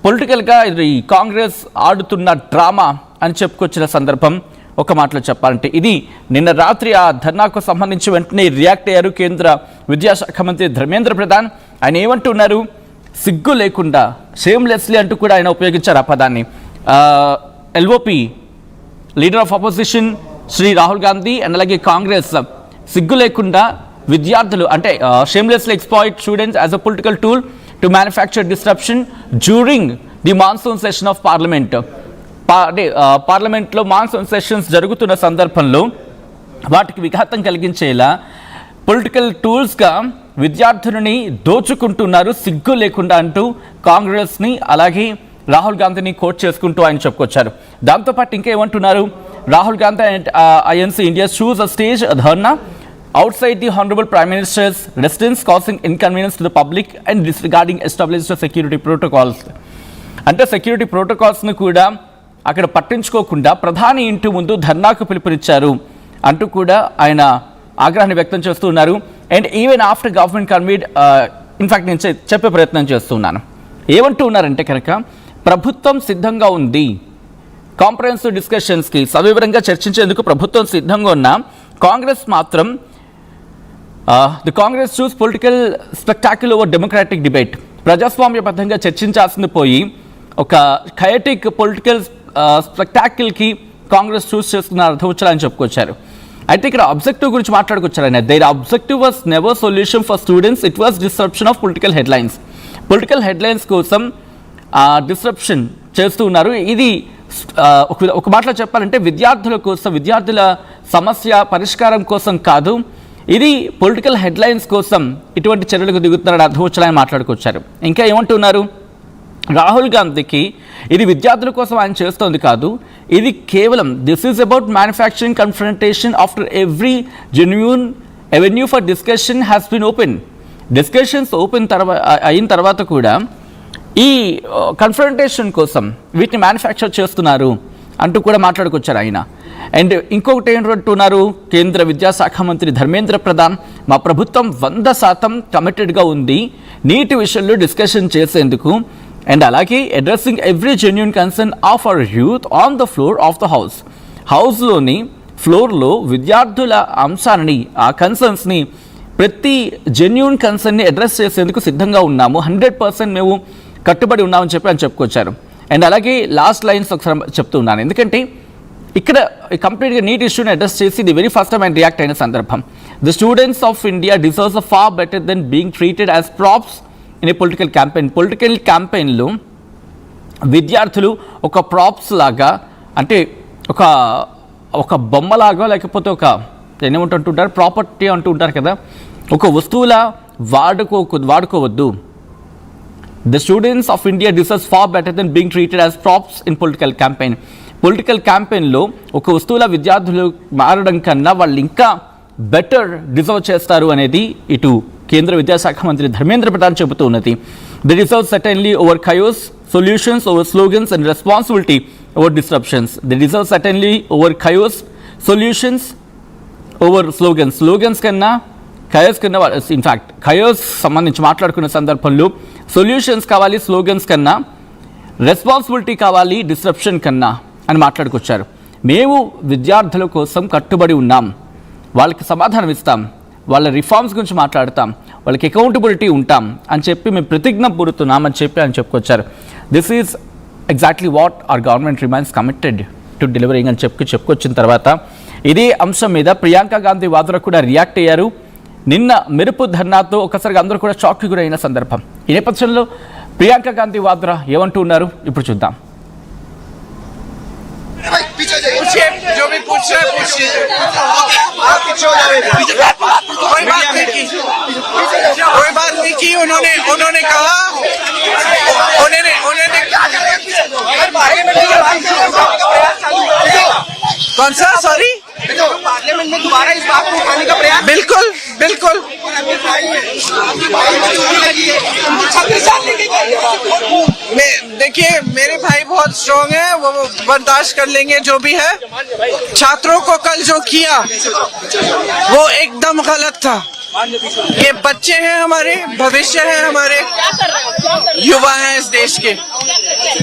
పొలిటికల్గా ఈ కాంగ్రెస్ ఆడుతున్న డ్రామా అని చెప్పుకొచ్చిన సందర్భం ఒక మాటలో చెప్పాలంటే ఇది నిన్న రాత్రి ఆ ధర్నాకు సంబంధించి వెంటనే రియాక్ట్ అయ్యారు కేంద్ర విద్యాశాఖ మంత్రి ధర్మేంద్ర ప్రధాన్. ఆయన ఏమంటున్నారు, సిగ్గు లేకుండా షేమ్లెస్లీ అంటూ కూడా ఆయన ఉపయోగించారు ఆ పదాన్ని. LOP leader of opposition Shri Rahul Gandhi and అలాగే కాంగ్రెస్ సిగ్గు లేకుండా విద్యార్థులు అంటే షేమ్లెస్లీ exploit students as a political tool to manufacture disruption during the monsoon session of parliament. పార్లమెంట్లో మాన్సూన్ సెషన్స్ జరుగుతున్న సందర్భంలో వాటికి విఘాతం కలిగించేలా పొలిటికల్ టూల్స్గా విద్యార్థులని దోచుకుంటున్నారు సిగ్గు లేకుండా అంటూ కాంగ్రెస్ని అలాగే రాహుల్ గాంధీని కోట్ చేసుకుంటూ ఆయన చెప్పుకొచ్చారు. దాంతోపాటు ఇంకా ఏమంటున్నారు, Rahul Gandhi and INC India choose a stage dharna outside the Honorable Prime Minister's residence causing inconvenience to the public and disregarding established security protocols. అంటే సెక్యూరిటీ ప్రోటోకాల్స్ను కూడా అక్కడ పట్టించుకోకుండా ప్రధాని ఇంటి ముందు ధర్నాకు పిలుపునిచ్చారు అంటూ కూడా ఆయన ఆగ్రహాన్ని వ్యక్తం చేస్తున్నారు. And even after government conveyed in fact నేను చెప్పే ప్రయత్నం చేస్తున్నాను. ఏమంటూ ఉన్నారంటే కనుక ప్రభుత్వం సిద్ధంగా ఉంది, కాంప్రహెన్సివ్ డిస్కషన్స్కి సవివరంగా చర్చించేందుకు ప్రభుత్వం సిద్ధంగా ఉన్న కాంగ్రెస్ మాత్రం the Congress choose political spectacle over democratic debate. ప్రజాస్వామ్యబద్ధంగా చర్చించాల్సింది పోయి ఒక ఖయాటిక్ పొలిటికల్ స్పెక్టాకిల్కి కాంగ్రెస్ చూస్ చేసుకున్న అర్థవచ్చాలని చెప్పుకొచ్చారు. అయితే ఇక్కడ అబ్జెక్టివ్ గురించి మాట్లాడుకొచ్చారు ఆయన. Their objective was never solution for students, it was disruption of political headlines. Political headlines కోసం డిస్రప్షన్ చేస్తూ ఉన్నారు. ఇది ఒక మాటలో చెప్పాలంటే విద్యార్థుల కోసం, విద్యార్థుల సమస్య పరిష్కారం కోసం కాదు, ఇది పొలిటికల్ హెడ్లైన్స్ కోసం ఇటువంటి చర్యలకు దిగుతున్నారని అర్థవచ్చాలని మాట్లాడుకొచ్చారు. ఇంకా ఏమంటున్నారు, రాహుల్ గాంధీకి ఇది విద్యార్థుల కోసం ఆయన చేస్తోంది కాదు, ఇది కేవలం this is about manufacturing confrontation after every genuine avenue for discussion has been open. Discussions అయిన తర్వాత కూడా ఈ కన్ఫ్రంటేషన్ కోసం వీటిని మ్యానుఫ్యాక్చర్ చేస్తున్నారు అంటూ కూడా మాట్లాడుకొచ్చారు ఆయన. అండ్ ఇంకొకటి ఏంటంటున్నారు కేంద్ర విద్యాశాఖ మంత్రి ధర్మేంద్ర ప్రధాన్, మా ప్రభుత్వం 100% కమిటెడ్గా ఉంది నీటి విషయంలో డిస్కషన్ చేసేందుకు అండ్ అలాగే addressing every genuine concern of our youth on the floor of the house. హౌస్లోని ఫ్లోర్లో విద్యార్థుల అంశాలని ఆ కన్సర్న్స్ని ప్రతి జెన్యూన్ కన్సర్న్ని అడ్రస్ చేసేందుకు సిద్ధంగా ఉన్నాము, 100% మేము కట్టుబడి ఉన్నామని చెప్పి ఆయన చెప్పుకొచ్చారు. అండ్ అలాగే లాస్ట్ లైన్స్ ఒకసారి చెప్తూ ఉన్నాను, ఎందుకంటే ఇక్కడ కంప్లీట్గా నీట్ ఇష్యూని అడ్రస్ చేసి ది వెరీ ఫస్ట్ టైం ఆయన రియాక్ట్ అయిన సందర్భం. The students of India deserves a far better than being treated as props in a political campaign. Political క్యాంపెయిన్లో విద్యార్థులు ఒక ప్రాప్స్ లాగా అంటే ఒక బొమ్మలాగా లేకపోతే ఒక ఏమంటుంటారు ప్రాపర్టీ అంటూ ఉంటారు కదా, ఒక వస్తువులా వాడుకోవద్దు. The students of India deserve far better than being treated as props in political campaign. Political క్యాంపెయిన్లో ఒక వస్తువుల విద్యార్థులు మారడం కన్నా వాళ్ళు ఇంకా బెటర్ డిజర్వ్ చేస్తారు అనేది ఇటు కేంద్ర విద్యాశాఖ మంత్రి ధర్మేంద్ర ప్రధాన్ చెబుతూ ఉన్నది. They deserve certainly over chaos, solutions over slogans and responsibility over disruptions. They deserve certainly over chaos, solutions over slogans. Slogans కన్నా ఖయోస్ కన్నా ఇన్ఫ్యాక్ట్ ఖయోస్ సంబంధించి మాట్లాడుకున్న సందర్భంలో సొల్యూషన్స్ కావాలి స్లోగన్స్ కన్నా, రెస్పాన్సిబిలిటీ కావాలి డిస్రప్షన్ కన్నా అని మాట్లాడుకొచ్చారు. మేము విద్యార్థుల కోసం కట్టుబడి ఉన్నాం, వాళ్ళకి సమాధానం ఇస్తాం, వాళ్ళ రిఫార్మ్స్ గురించి మాట్లాడతాం, వాళ్ళకి అకౌంటబిలిటీ ఉంటాం అని చెప్పి మేము ప్రతిజ్ఞ పూరుతున్నామని చెప్పి అని చెప్పుకొచ్చారు. This is exactly what our government remains committed to delivering అని చెప్పుకొచ్చిన తర్వాత ఇదే అంశం మీద ప్రియాంక గాంధీ వాద్రా కూడా రియాక్ట్ అయ్యారు. నిన్న మెరుపు ధర్నాతో ఒకసారిగా అందరూ కూడా షాక్కి గురైన సందర్భం. ఈ నేపథ్యంలో ప్రియాంక గాంధీ వాద్రా ఏమంటూ ఉన్నారు ఇప్పుడు చూద్దాం. जो भी पूछ रहे पूछिए, आप पीछे हो जाओ, कोई बात नहीं की। उन्होंने कहा कौन सा सॉरी पार्लियामेंट में दोबारा इस बात को उठाने का प्रयास। बिल्कुल बिल्कुल देखिए मेरे भाई बहुत स्ट्रांग है, वो बर्दाश्त कर लेंगे जो भी है। छात्रों को कल जो किया वो एकदम गलत था। ये बच्चे हैं, हमारे भविष्य है, हमारे युवा हैं इस देश के।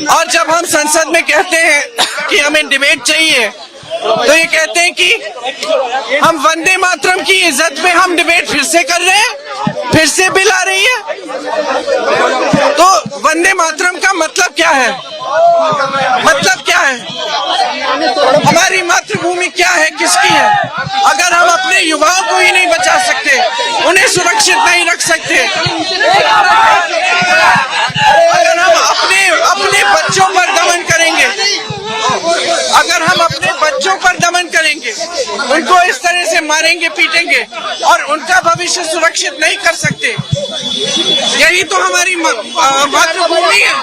और जब हम संसद में कहते हैं कि हमें डिबेट चाहिए, तो ये कहते हैं कि हम वंदे मातरम की इज्जत में हम डिबेट फिर से कर रहे हैं, फिर से बिल आ रही है। तो वंदे मातरम का मतलब क्या है? मतलब क्या है? हमारी मातृभूमि क्या है, किसकी है? अगर हम अपने युवाओं को ही नहीं बचा सकते, उन्हें सुरक्षित नहीं रख सकते, अगर हम अपने बच्चों पर दमन करेंगे, अगर हम अपने बच्चों पर दमन करेंगे, उनको इस तरह से मारेंगे, पीटेंगे और उनका भविष्य सुरक्षित नहीं कर सकते, यही तो हमारी मातृभूमि है,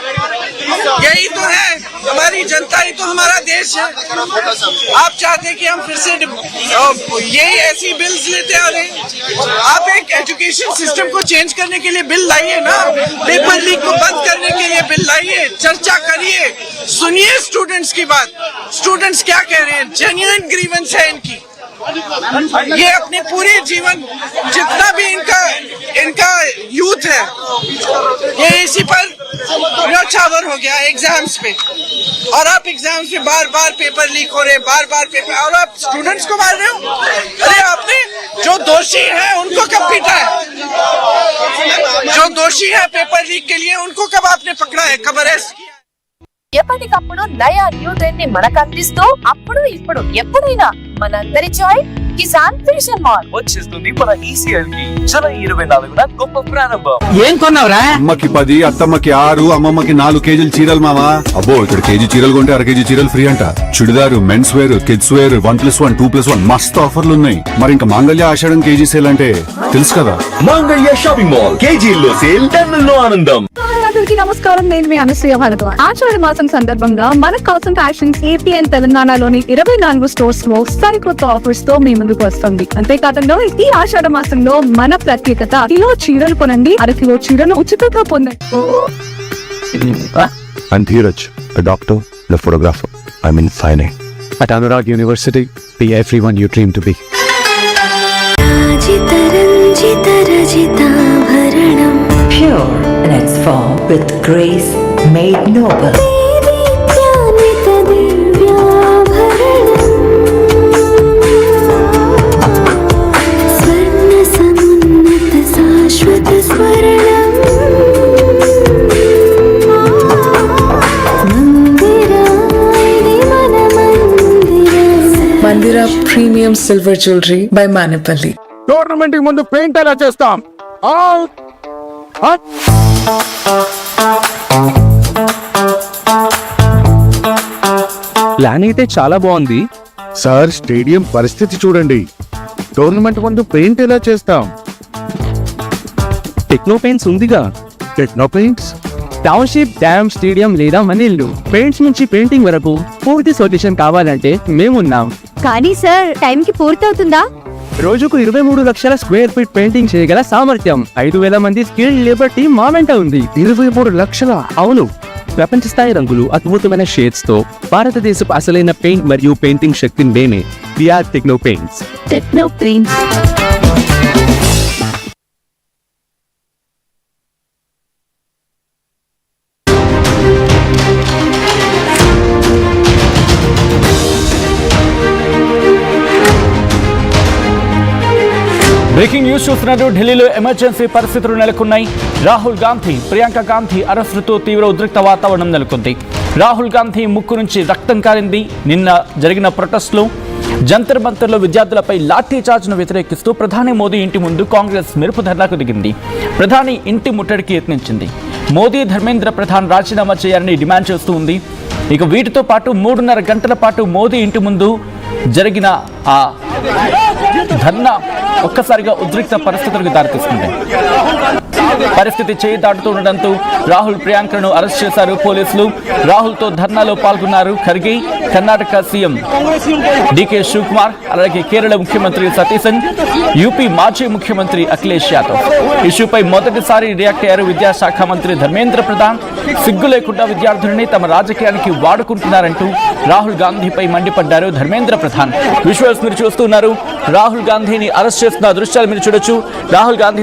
यही तो है हमारी जनता, ही तो हमारा देश है। आप चाहते हैं कि हम फिर से यही ऐसी बिल्स लेते आ रहे हैं? आप एक एजुकेशन सिस्टम को चेंज करने के लिए बिल लाइए ना, पेपर लीक को बंद करने के लिए बिल लाइए, चर्चा करिए, सुनिए स्टूडेंट्स की बात। स्टूडेंट्स क्या कह रहे हैं? जेन्युइन ग्रीवेंस है इनकी। ये अपने पूरे जीवन जितना भी इनका यूथ है, ये इसी पर न्यौछावर हो गया एग्जाम्स पे। और आप एग्जाम्स पे बार बार पेपर लीक हो रहे, बार बार पेपर, और आप स्टूडेंट्स को मार रहे हो। अरे आपने जो दोषी है उनको कब पीटा है? जो दोषी है पेपर लीक के लिए उनको कब आपने पकड़ा है, कब अरेस्ट किया? ఎప్పటికప్పుడు నయా న్యూ ట్రెండ్ ని మనకు అందిస్తూ అప్పుడు ఇప్పుడు ఎప్పుడైనా మనందరి చాయిస్ కిసాన్ ఫ్యాషన్ మాల్ వచ్చేస్తుంది మన ఈసీఎల్ కి జూలై 24న గొప్ప ప్రారంభం. ఏం కొన్నావురా? అమ్మకి 10, అత్తమ్మకి 6, అమ్మమ్మకి 4 కేజీలు చీరలు మావా. అబ్బో ఇక్కడ కేజీ చీరలు కొంటే 1 కేజీ చీరలు ఫ్రీ అంట. Churidar, men's wear, kids wear 1+1, 2+1 మస్తు ఆఫర్లు ఉన్నాయి. మరి ఇంకా మాంగళ్య ఆషాఢం కేజీ సేల్ అంటే తెలుసు కదా. మాంగళ్య షాపింగ్ మాల్ కేజీల్లో సేల్, టన్నుల్లో ఆనందం. అందరికీ నమస్కారం, నేను మీ అనసూయ భారద్వాజ్. ఆషాఢ మాసం సందర్భంగా మన కాసం ఫ్యాషన్స్ ఏపీ అండ్ తెలంగాణలోని 24 స్టోర్స్ లో సరికొత్త ఆఫర్స్ తో మీ ముందుకు వస్తుంది. అంతేకాదంలో ఈ ఆషాఢ మాసంలో మన ప్రత్యేకత, కిలో చీరలు కొనండి, 1/2 కిలో చీరను ఉచితంగా పొందండి. I'm Dheeraj, a doctor and a photographer. I'm in fine art. At Anurag University, be everyone you dream to be. Pure in its form with grace made noble. Mandira Premium Silver Jewelry by Manipali. Tournament కి ముందు paint ఎలా చేస్తాం? Plan అయితే చాలా బాగుంది sir stadium పరిస్థితి చూడండి. Tournament ముందు పెయింట్ ఎలా చేస్తాం? టెక్నో పెయింట్స్ ఉందిగా. Techno paints, township, dam, stadium లేదా మనీళ్లు, పెయింట్స్ నుంచి పెయింటింగ్ వరకు పూర్తి సొల్యూషన్ కావాలంటే మేమున్నాం. కానీ సార్, టైం కి పూర్తవుతుందా? రోజుకు 23 లక్షల స్క్వేర్ ఫీట్ పెయింటింగ్ చేయగల సామర్థ్యం, 5,000 మంది స్కిల్డ్ లేబర్ టీం మా వెంట ఉంది. 23 లక్షల? అవును. ప్రపంచ స్థాయి రంగులు, అద్భుతమైన షేడ్స్ తో భారతదేశపు అసలైన పెయింట్ మరియు పెయింటింగ్ శక్తిని నేనే. VR Techno Paints. Techno Paints. Breaking news చూస్తున్నారు. ఢిల్లీలో ఎమర్జెన్సీ పరిస్థితులు నెలకొన్నాయి. రాహుల్ గాంధీ, ప్రియాంక గాంధీ అరెస్టుతో తీవ్ర ఉద్రిక్త వాతావరణం నెలకొంది. రాహుల్ గాంధీ ముక్కు నుంచి రక్తం కారింది. నిన్న జరిగిన ప్రొటెస్టులో జంతర్ మంతర్లో విద్యార్థులపై లాఠీ చార్జ్ను వ్యతిరేకిస్తూ ప్రధాని మోదీ ఇంటి ముందు కాంగ్రెస్ మెరుపు ధర్నాకు దిగింది. ప్రధాని ఇంటి ముట్టడికి యత్నించింది. మోదీ, ధర్మేంద్ర ప్రధాన్ రాజీనామా చేయాలని డిమాండ్ చేస్తూ ఉంది. ఇక వీటితో పాటు 3.5 గంటల పాటు మోదీ ఇంటి ముందు జరిగిన ఆ ధర్నా ఒక్కసారిగా ఉద్రిక్త పరిస్థితులకు దారితీస్తుంది. పరిస్థితి చేయి దాటుతుండటంతో రాహుల్, ప్రియాంకను అరెస్ట్ చేశారు పోలీసులు. రాహుల్తో ధర్నాలో పాల్గొన్నారు ఖర్గే, కర్ణాటక సీఎం డీకే శివకుమార్, అలాగే కేరళ ముఖ్యమంత్రి సతీశన్, యూపీ మాజీ ముఖ్యమంత్రి అఖిలేష్ యాదవ్. ఇష్యూపై మొదటిసారి రియాక్ట్ అయ్యారు విద్యాశాఖ మంత్రి ధర్మేంద్ర ప్రధాన్. సిగ్గు లేకుండా విద్యార్థులని తమ రాజకీయానికి వాడుకుంటున్నారంటూ రాహుల్ గాంధీపై మండిపడ్డారు ధర్మేంద్ర ప్రధాన్. విజువల్స్ మీరు చూస్తున్నారు. రాహుల్ గాంధీని అరెస్ట్ చేస్తున్న దృశ్యాలు మీరు చూడొచ్చు. రాహుల్ గాంధీ